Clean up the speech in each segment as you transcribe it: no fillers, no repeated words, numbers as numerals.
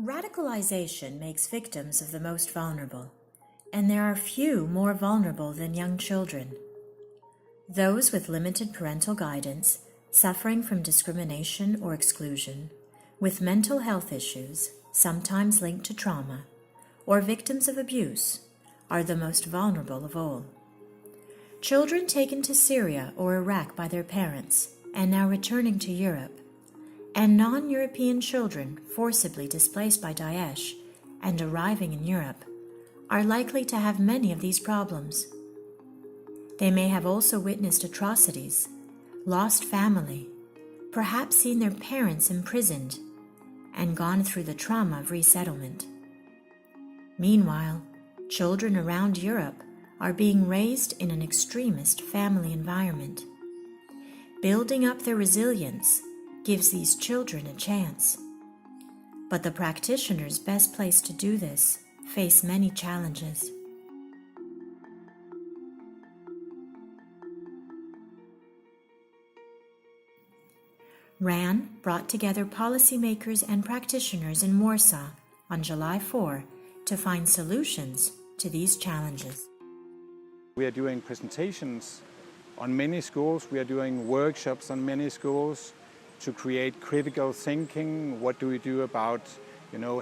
Radicalization makes victims of the most vulnerable, and there are few more vulnerable than young children. Those with limited parental guidance, suffering from discrimination or exclusion, with mental health issues, sometimes linked to trauma, or victims of abuse, are the most vulnerable of all. Children taken to Syria or Iraq by their parents and now returning to Europe, and non-European children forcibly displaced by Daesh and arriving in Europe, are likely to have many of these problems. They may have also witnessed atrocities, lost family, perhaps seen their parents imprisoned, and gone through the trauma of resettlement. Meanwhile, children around Europe are being raised in an extremist family environment. Building up their resilience gives these children a chance. But the practitioners best placed to do this face many challenges. RAN brought together policymakers and practitioners in Warsaw on July 4 to find solutions to these challenges. We are doing presentations on many schools, we are doing workshops on many schools to create critical thinking. What do we do about,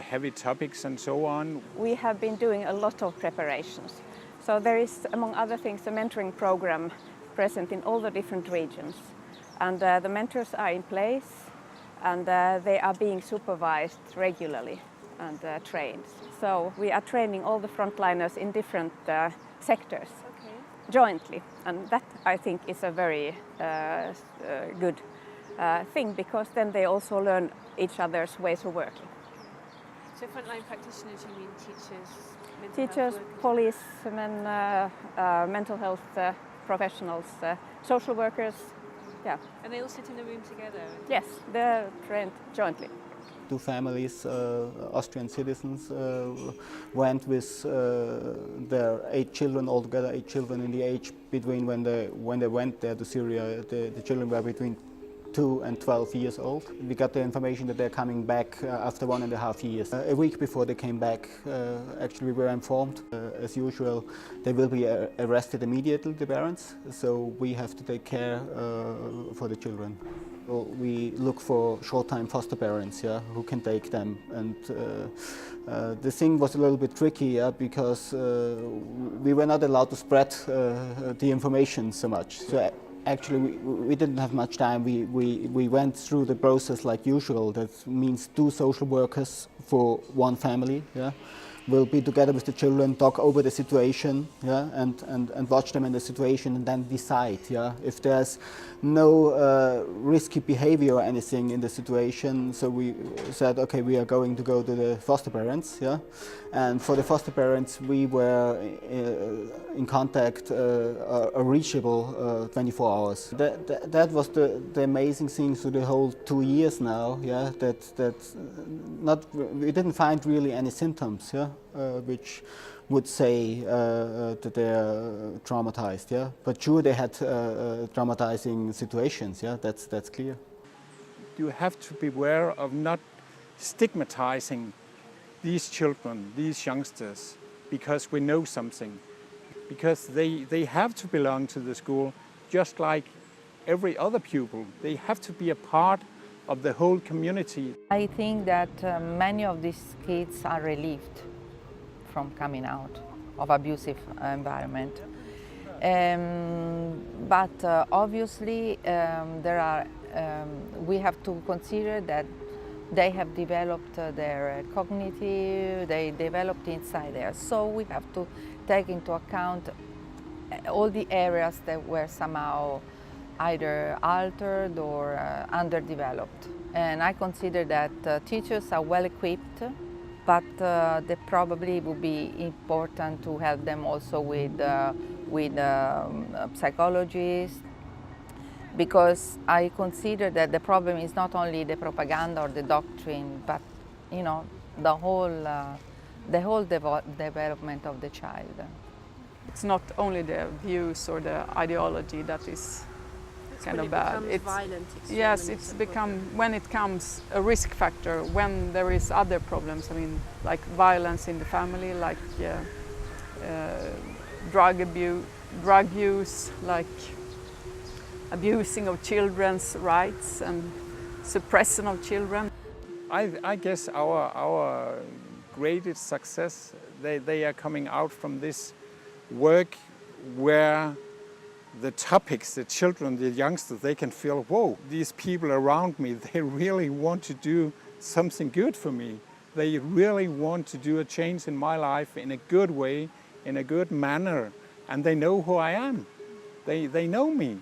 heavy topics and so on? We have been doing a lot of preparations. So there is, among other things, a mentoring program present in all the different regions. And the mentors are in place, and they are being supervised regularly and trained. So we are training all the frontliners in different sectors jointly, and that I think is a very good thing, because then they also learn each other's ways of working. So frontline practitioners, you mean teachers? Teachers, policemen, mental health professionals, social workers, yeah. And they all sit in a room together? Yes, they're trained jointly. Two families, Austrian citizens, went with their 8 children, altogether 8 children in the age between when they went there to Syria. The children were between 2 and 12 years old. We got the information that they're coming back after 1.5 years. A week before they came back, actually we were informed, as usual, they will be arrested immediately, the parents, so we have to take care for the children. We look for short-time foster parents, who can take them, and the thing was a little bit tricky, because we were not allowed to spread the information so much. So actually, we didn't have much time. We went through the process like usual. That means 2 social workers for 1 family. We'll be together with the children, talk over the situation, and watch them in the situation, and then decide, if there's no risky behavior or anything in the situation. So we said, okay, we are going to go to the foster parents, and for the foster parents, we were in contact, reachable 24 hours. That was the amazing thing through the whole 2 years now, we didn't find really any symptoms, which would say that they're traumatized, but sure they had traumatizing situations, that's clear. You have to beware of not stigmatizing these children, these youngsters, because we know something, because they have to belong to the school just like every other pupil. They have to be a part of the whole community. I think that many of these kids are relieved from coming out of abusive environment. But obviously we have to consider that they have developed their cognitive, they developed inside there. So we have to take into account all the areas that were somehow either altered or underdeveloped. And I consider that teachers are well equipped, but they probably would be important to help them also with psychologists, because I consider that the problem is not only the propaganda or the doctrine, but the whole development of the child. It's not only the views or the ideology that is kind when of it bad. becomes violent Yes, extremism it's or- become, when it comes a risk factor, when there is other problems, I mean, like violence in the family, like drug use, like abusing of children's rights and suppression of children. I guess our greatest success, they are coming out from this work where the topics, the children, the youngsters, they can feel, whoa, these people around me, they really want to do something good for me. They really want to do a change in my life in a good way, in a good manner, and they know who I am. They know me.